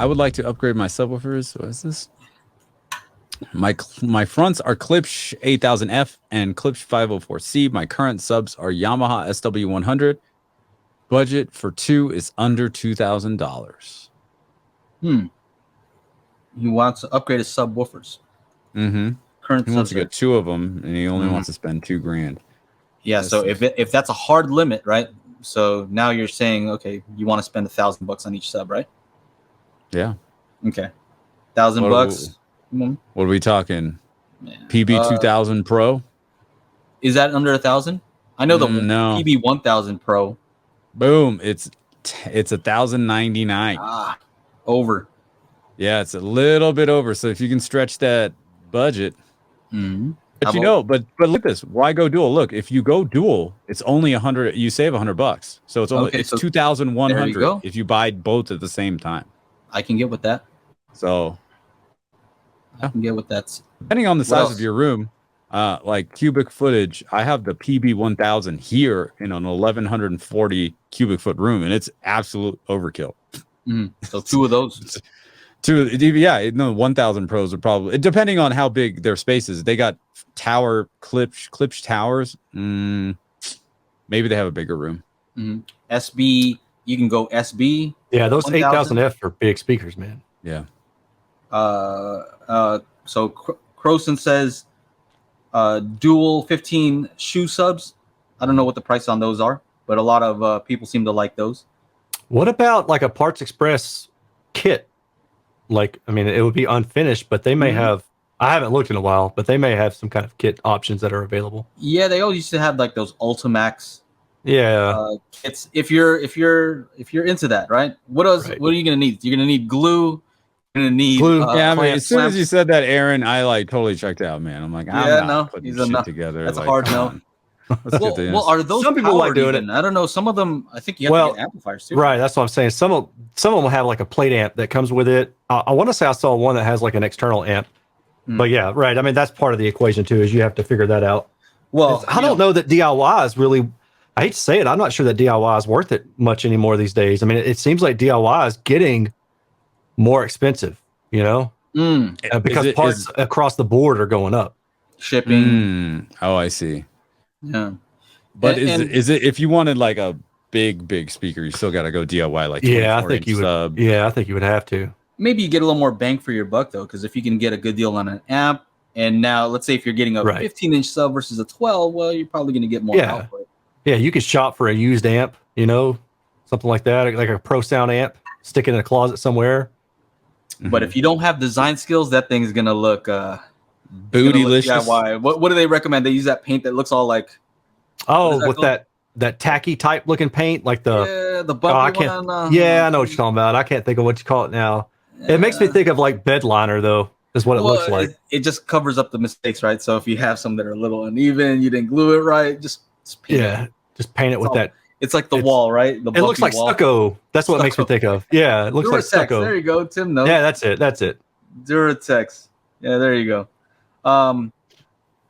would like to upgrade my subwoofers. What is this? My fronts are Klipsch 8000F and Klipsch 504C. My current subs are Yamaha SW100. Budget for 2 is under $2,000. He wants to upgrade his subwoofers. Mm-hmm. Current he wants to get 2 of them, and he only wants to spend $2,000. Yeah, so if that's a hard limit, right? So now you're saying, okay, you want to spend $1,000 on each sub, right? Yeah. Okay. $1,000. What are we talking? PB 2000 Pro? Is that under 1,000? I know the PB 1000 Pro. Boom! It's 1,099. Over. Yeah, it's a little bit over. So if you can stretch that budget, but but look at this. Why go dual? Look, if you go dual, it's only 100. You save $100. So it's only it's 2,100 if you buy both at the same time. I can get with that. So I can get with that. Depending on the size of your room, like cubic footage, I have the PB 1000 here in an 1,140 cubic foot room, and it's absolute overkill. So 2 of those. 1,000 Pros are probably, depending on how big their space is. They got Klipsch towers. Maybe they have a bigger room. SB, you can go SB. Yeah, those 8000F are big speakers, man. Yeah. So Croson says dual 15 shoe subs. I don't know what the price on those are, but a lot of people seem to like those. What about like a Parts Express kit? Like, I mean, it would be unfinished, but they may have, I haven't looked in a while, but they may have some kind of kit options that are available. Yeah, they always used to have like those Ultimax kits. If you're into that, right? What else? Right. What are you gonna need? You're gonna need glue. You're gonna need glue. Yeah, I mean, as soon as you said that, Aaron, I like totally checked out, man. I'm like, I'm not putting shit together. That's like, a hard no. Well, are those some people like doing it? I don't know. Some of them, I think you have to get amplifiers too. Right, that's what I'm saying. Some of them will have like a plate amp that comes with it. I want to say I saw one that has like an external amp. But yeah, right. I mean, that's part of the equation too, is you have to figure that out. Well, I don't know that DIY is really, I hate to say it, I'm not sure that DIY is worth it much anymore these days. I mean, it seems like DIY is getting more expensive, you know, because parts across the board are going up. Shipping. Oh, I see. Yeah. But is it if you wanted like a big speaker, you still got to go DIY like I think you would. Sub. Yeah, I think you would have to. Maybe you get a little more bang for your buck though, because if you can get a good deal on an amp, and now let's say if you're getting a 15-inch sub versus a 12, well, you're probably going to get more output. Yeah, you could shop for a used amp, you know, something like that, like a Pro Sound amp, stick it in a closet somewhere. But if you don't have design skills, that thing's going to look bootylicious. What do they recommend? They use that paint that looks all like with that tacky type looking paint, like the bumpy one. I know what you're talking about. I can't think of what you call it now. It makes me think of like bed liner though, is what it looks like. It just covers up the mistakes, right? So if you have some that are a little uneven, you didn't glue it right, just paint it. Just paint it with that. It's like the wall, right? It looks like stucco. That's what it makes me think of. Yeah, it looks like stucco. There you go, Tim. No. Yeah, that's it. Duratex. Yeah, there you go.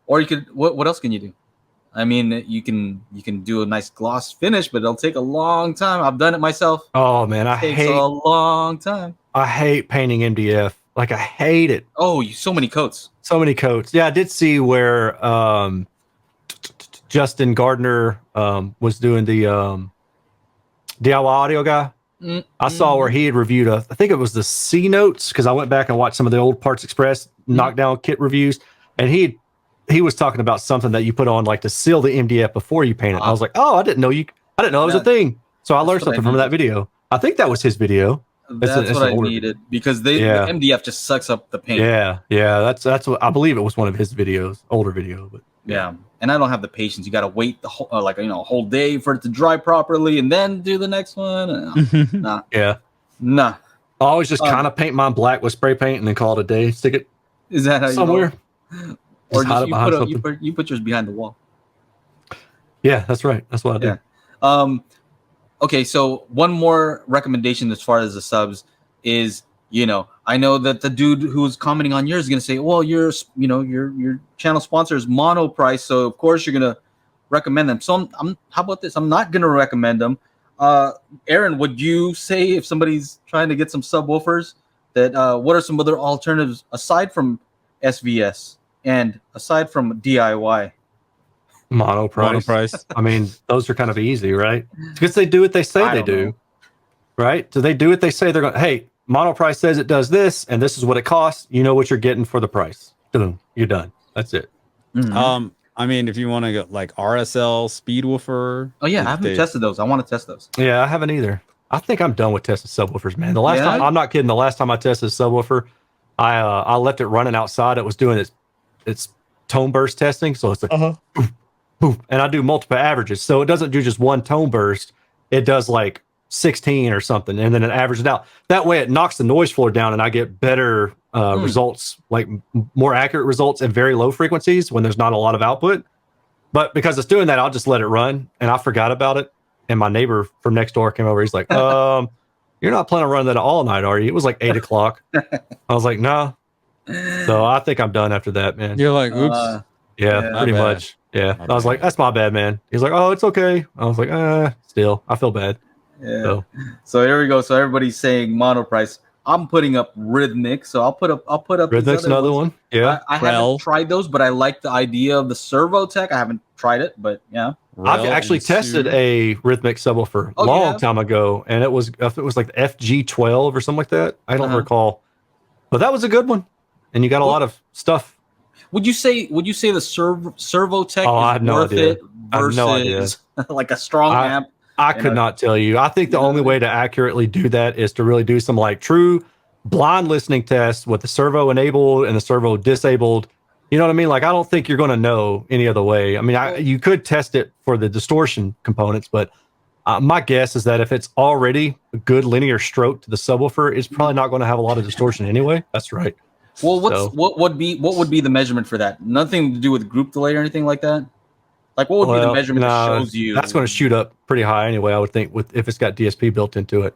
Or you could. What else can you do? I mean, you can do a nice gloss finish, but it'll take a long time. I've done it myself. Oh man, it takes a long time. I hate painting MDF. Like I hate it. Oh, so many coats. Yeah, I did see where Justin Gardner was doing the DIY audio guy. I saw where he had reviewed I think it was the C notes, because I went back and watched some of the old Parts Express knockdown kit reviews, and he was talking about something that you put on like to seal the MDF before you paint it. I was like, oh, I didn't know it was a thing. So I learned something from that video. I think that was his video. That's what I needed, because the MDF just sucks up the paint. Yeah, that's what I believe. It was one of his videos, older video, but yeah. And I don't have the patience. You got to wait the whole a whole day for it to dry properly, and then do the next one. Nah. Yeah. Nah. I always just kind of paint mine black with spray paint and then call it a day. Stick it. Is that how somewhere? Or you put yours behind the wall. Yeah, that's right. That's what I do. Yeah. Okay, so one more recommendation as far as the subs is, I know that the dude who's commenting on yours is going to say, well, your channel sponsor is Mono Price, so of course you're going to recommend them. So how about this? I'm not going to recommend them. Aaron, would you say if somebody's trying to get some subwoofers, that what are some other alternatives aside from SVS and aside from DIY? Monoprice. I mean, those are kind of easy, right? Because they do what they say they do, right? So they do what they say they're going to. Hey, Monoprice says it does this, and this is what it costs. You know what you're getting for the price. Boom, you're done. That's it. Mm-hmm. I mean, if you want to go like RSL, Speedwoofer. Oh yeah, I haven't tested those. I want to test those. Yeah, I haven't either. I think I'm done with testing subwoofers, man. The last time, I'm not kidding. The last time I tested a subwoofer, I left it running outside. It was doing its tone burst testing, so it's like boom, boom, and I do multiple averages, so it doesn't do just one tone burst. It does like 16 or something, and then it averages it out. That way, it knocks the noise floor down, and I get better results, like more accurate results at very low frequencies when there's not a lot of output. But because it's doing that, I'll just let it run, and I forgot about it. And my neighbor from next door came over. He's like, "You're not planning on running that all night, are you?" It was like 8 o'clock. I was like, "No." So I think I'm done after that, man. You're like, "Oops." Yeah, pretty much. Yeah, I was like, "That's my bad, man." He's like, "Oh, it's okay." I was like, still, I feel bad." Yeah. So here we go. So everybody's saying Monoprice. I'm putting up Rhythmic, so I'll put up. Rhythmic's another one. Yeah, I haven't tried those, but I like the idea of the servo tech. I haven't tried it, but yeah. I've actually tested a Rhythmic subwoofer a long time ago, and it was like the FG12 or something like that. I don't recall, but that was a good one, and you got a lot of stuff. Would you say the servo tech is I have no worth idea. it versus like a strong amp? I could not tell you. I think the only way to accurately do that is to really do some like true blind listening tests with the servo enabled and the servo disabled. You know what I mean? Like, I don't think you're going to know any other way. I mean, you could test it for the distortion components, but my guess is that if it's already a good linear stroke to the subwoofer, it's probably not going to have a lot of distortion anyway. That's right. Well, what would be the measurement for that? Nothing to do with group delay or anything like that? Like, what would be the measurement that shows you? That's going to shoot up pretty high anyway, I would think, if it's got DSP built into it.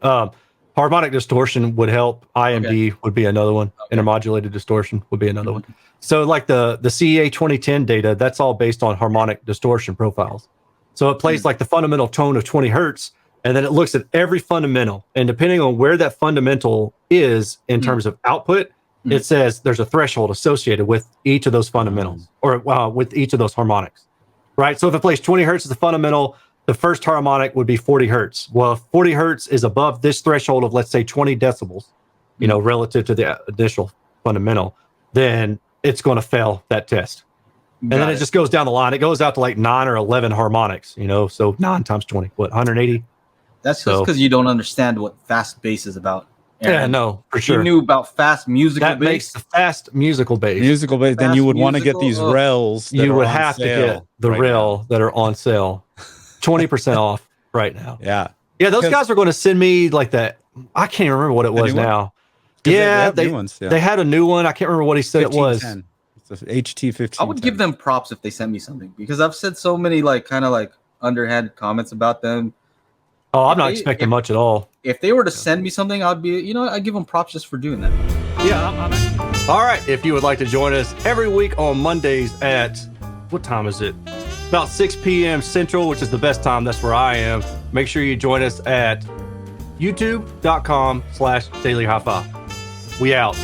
Harmonic distortion would help. IMD would be another one. Intermodulated distortion would be another one. So like the CEA 2010 data, that's all based on harmonic distortion profiles. So it plays like the fundamental tone of 20 hertz, and then it looks at every fundamental. And depending on where that fundamental is in terms of output, it says there's a threshold associated with each of those fundamentals or with each of those harmonics, right? So if it plays 20 hertz as the fundamental, the first harmonic would be 40 hertz. Well, if 40 hertz is above this threshold of, let's say, 20 decibels, relative to the initial fundamental, then it's going to fail that test. And then it just goes down the line. It goes out to like 9 or 11 harmonics, so 9 times 20, 180? That's just because you don't understand what fast bass is about. Aaron. Yeah, no, for sure. You knew about fast musical bass. That makes the fast musical bass. Musical bass, then you would want to get these rails. You would have to get the rail that are on sale. 20% off right now. Yeah. Yeah, those guys are going to send me like that. I can't even remember what it was now. Yeah, they had a new one. I can't remember what he said it was. It's a HT15. I would give them props if they sent me something, because I've said so many like kind of like underhand comments about them. Oh, I'm not expecting much at all. If they were to send me something, I'd be, I'd give them props just for doing that. Yeah. All right. If you would like to join us every week on Mondays at, what time is it? About 6 p.m. Central, which is the best time. That's where I am. Make sure you join us at youtube.com/Daily HiFi. We out.